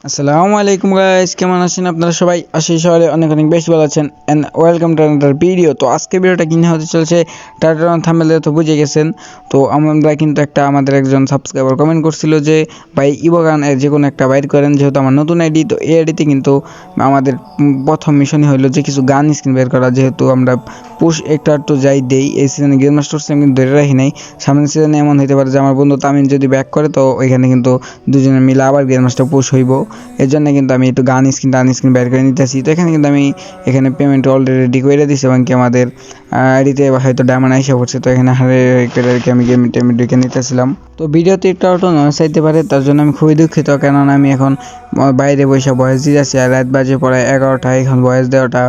আসসালামু আলাইকুম গাইস, কেমন আছেন আপনারা সবাই? আশা করি অনেক অনেক বেশি ভালো আছেন and welcome to another video. তো আজকে ভিডিওটা কিনে হতে চলছে টাইটেল অন থাম্বনেলে তো বুঝে গেছেন। তো আমরা কিন্তু আমাদের একজন সাবস্ক্রাইবার কমেন্ট করছিল যে ভাই ইবোগান যে কোনো একটা বাইর করেন, যেহেতু আমার নতুন আইডি। তো এই আইডিতে কিন্তু আমাদের প্রথম মিশনই হলো যে কিছু গান স্ক্রিন বের করা, যেহেতু আমরা পুশ একটা একটু যাই দেই। এই সিজনে গেম মাস্টার সিস্টেম কিন্তু ধরে রাখি নাই। সামনের সিজনে এমন হতে পারে যে আমার বন্ধু তামিন যদি ব্যাক করে, তো ওইখানে কিন্তু দুজনে মিলে আবার গেম মাস্টার পুশ হইব। এর জন্য কিন্তু আমি একটু গান স্ক্রিন বের করে নিতেছি। তো এখানে কিন্তু আমি পেমেন্ট অলরেডি রেডি করে দিয়েছি এবং কি আমাদের আইডিতে হয়তো ডায়মন্ড আইসা পড়ছে। তো এখানে আমি গেম টেমেন্ট ঢুকে নিতেছিলাম। তো ভিডিওতে একটু অটো নয়েজ আইতে পারে, তার জন্য আমি খুবই দুঃখিত, কেননা আমি এখন বাইরে বসে বয়স দিয়ে যাচ্ছি আর রাত বাজে পড়ে 11টা। এখন বয়স দেওয়াটা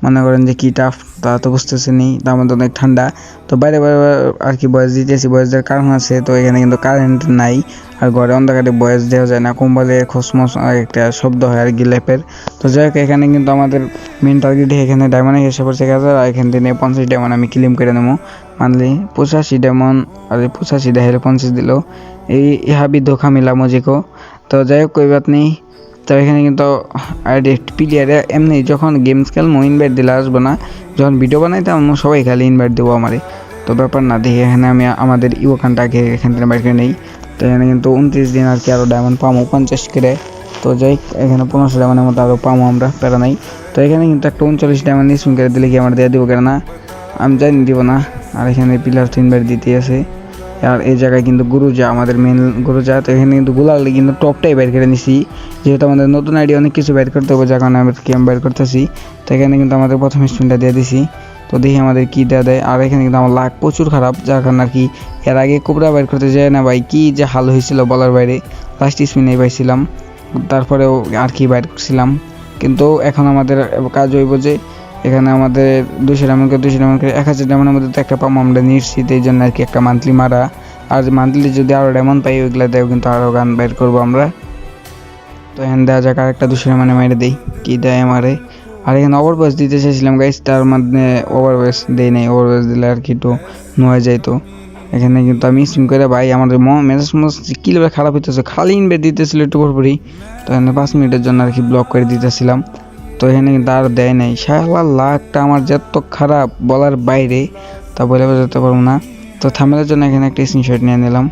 মনে করেন যে কী টাফ তা তো বুঝতেছি নি, তার মধ্যে অনেক ঠান্ডা। তো বাইরে আর কি বয়স দিতেছি, বয়স দেওয়ার কারণ আছে। তো এখানে কিন্তু কারেন্ট নাই আর ঘরে অন্ধকারে বয়স দেওয়া যায় না, কম্বলের খসমস একটা শব্দ হয় আর কি ল্যাপের। তো যাই হোক, এখানে কিন্তু আমাদের মেন টার্গেট এখানে ডায়মন্ডে এসে পড়ছে গেছে। আর এখান থেকে 50 ডায়মন্ড আমি ক্লেম করে নেবো। মানলি 85 ডায়মন্ড আর 85 দেখালে 50 দিল। এই হাবি ধোকা মিলা মুঝেকো। তো যাই হোক, কই বাত নেই। তো এখানে কিন্তু প্লেয়ারে এমনি যখন গেমস খেলবো ইনভাইট দিলে আসবো না, যখন ভিডিও বানাইতাম সবাই খালি ইনভাইট দেবো আমারে। তো ব্যাপার না, দেখি এখানে আমি আমাদের ইউকানটাকে এখান থেকে বাইর করে নেই। তো এখানে কিন্তু 29 দিন আর কি আরও ডায়মন্ড পামো 50 করে। তো যাই, এখানে 1500 ডায়মন্ডের মতো আরও পামো আমরা, প্যারা নাই। তো এখানে কিন্তু একটা 39 ডায়মন্ড স্পিন করে দিলে কি আমার দেওয়া দিব কেন না, আমি জানি দিব না। আর এখানে পিলার 3 বার দিতে আছে। আর এই জায়গায় কিন্তু গুরুজা, আমাদের মেন গুরুজা। তো এখানে কিন্তু গুলালে কিন্তু টপটাই বের করে নিছি, যেহেতু আমাদের নতুন আইডি অনেক কিছু বের করতে হবে, যার কারণে আমি বের করতেছি। তো এখানে কিন্তু আমাদের প্রথম স্পিনটা দিয়ে দিছি। তো দেখি আমাদের কী দেওয়া দেয়। আর এখানে কিন্তু আমার লাক প্রচুর খারাপ, যার কারণে আর কি এর আগে কোবরা বের করতে যায় না ভাই, কি যে হাল হয়েছিল বলার বাইরে। লাস্ট স্পিনেই পাইছিলাম, তারপরেও আর কি বাইর করছিলাম। কিন্তু এখন আমাদের কাজ হইব যে এখানে আমাদের 200 ডায়মন্ড করে 1000 ডায়মন্ডের মধ্যে তো একটা পাম আমরা নিশ্চিত। এই জন্য আর কি একটা মান্থলি মারা, আর মান্থলি যদি আরও ডায়মন্ড পাই ওইগুলো দেয় কিন্তু আরও গান বের করবো আমরা। তো এখানে দেওয়া যাক আর একটা 200 ডায়মন্ডে মেরে দিই, কী দেয় আমারে। আর এখানে ওভার বয়স দিতে চাইছিলাম গাইস, তার মধ্যে ওভার বয়স দেই নাই। ওভার বয়স দিলে আর কি একটু নোয়া যাইতো। এখানে কিন্তু আমি স্পিন করে ভাই আমাদের মেজাজ কী লেভেল খারাপ হইতেছে, খালি ইনভেট দিতেছিল একটু পরপরই। তো এখানে 5 মিনিটের জন্য আর কি ব্লক করে দিতেছিলাম। তো এখানে কিন্তু আর দেয় নাই। শালা লাকটা আমার যত খারাপ বলার বাইরে, তা বলে বোঝাতে পারবো না। তো থামেলের জন্য এখানে একটা স্ক্রিনশট নিয়ে নিলাম।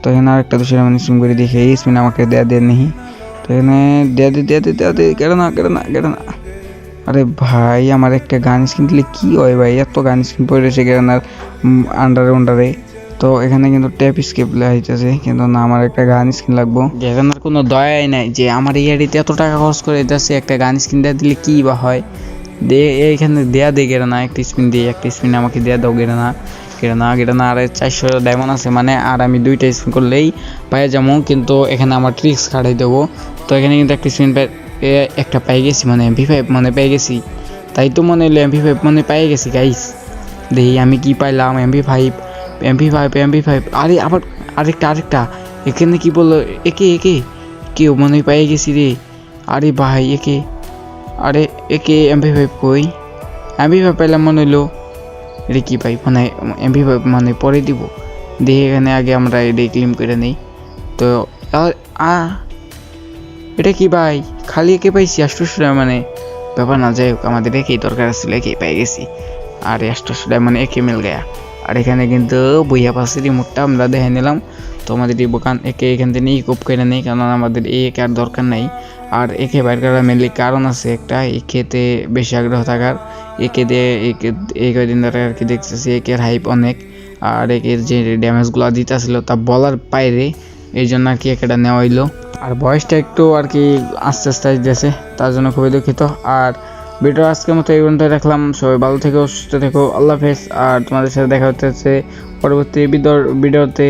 তো এখানে আর একটা 200 ডায়মন্ড স্পিন করে দেখি এই স্পিন আমাকে দেয়া নেই। তো এখানে দেয়া দে কেটে না। আরে ভাই, আমার একটা গান স্কিন দিলে কী হয় ভাই, এত গান স্কিন পড়ে রয়েছে গেরানার আন্ডারে। তো এখানে কিন্তু ট্যাপ স্কেপ হইতেছে, কিন্তু না, আমার একটা গান স্কিন লাগবো। গেরানার কোনো দয়াই নাই যে আমার এই আইডিতে এত টাকা খরচ করে দিতেছে, একটা গান স্কিন দেওয়া দিলে কী বা হয়। এইখানে দেয়া দে গেরানা, একটা স্পিন দিয়ে, একটা স্পিন আমাকে দেয়া দাও গেরানা। আর 400 ডায়মন্ড আছে মানে, আর আমি 2টা স্পিন করলেই পায়ে যাবো। কিন্তু এখানে আমার ট্রিক্স খাটাই দেবো। তো এখানে কিন্তু একটা স্পিন একটা পাই গেছি, মানে MP5 মানে পেয়ে গেছি। তাই তো মনে হলো MP5 মানে পেয়ে গেছি গাইস। দেখি আমি কি পাইলাম, MP5। আরে আবার আরেকটা এখানে কি বললো, একে কেউ মনে পেয়ে গেছি রে। আরে ভাই একে MP5 কই, MP5 পাইলাম মনে হলো। এটা কি পাই মানে MP5 মানে পরে দিব। দেখি এখানে আগে আমরা এটা ক্লেম করে নেই। তো এটা কি ভাই, খালি একে পাইছি 800 মানে ব্যাপার না। যাই হোক, আমাদের একেই দরকার ছিল, একেই পেয়ে গেছি। আর 800 মানে একে মিল গেয়া। আর এখানে কিন্তু বইয়া পাশে রিমোটটা আমরা দেখে নিলাম। তো আমাদের এই বোকান একে এখান থেকে নিয়ে কোপ করে নেই, কারণ আমাদের একে আর দরকার নাই। আর একে বাইর করার মেনলি কারণ আছে একটা, একেতে বেশি আগ্রহ থাকার। একে দিয়ে এই কয়েকদিন ধরে আর কি দেখতেছি একের হাইপ অনেক, আর একের যে ড্যামেজগুলো দিতেছিল তা বলার বাইরে। এই জন্য আর কি একেটা নেওয়া হইলো। আর বয়সটা একটু আর কি আস্তে আসতেছে, তার জন্য খুবই দুঃখিত। আর ভিডিও আজকের মতো এই পর্যন্ত রাখলাম। সবাই ভালো থেকো, সুস্থ থেকো, আল্লাহ হাফেজ। আর তোমাদের সাথে দেখা হচ্ছে পরবর্তী ভিডিওতে।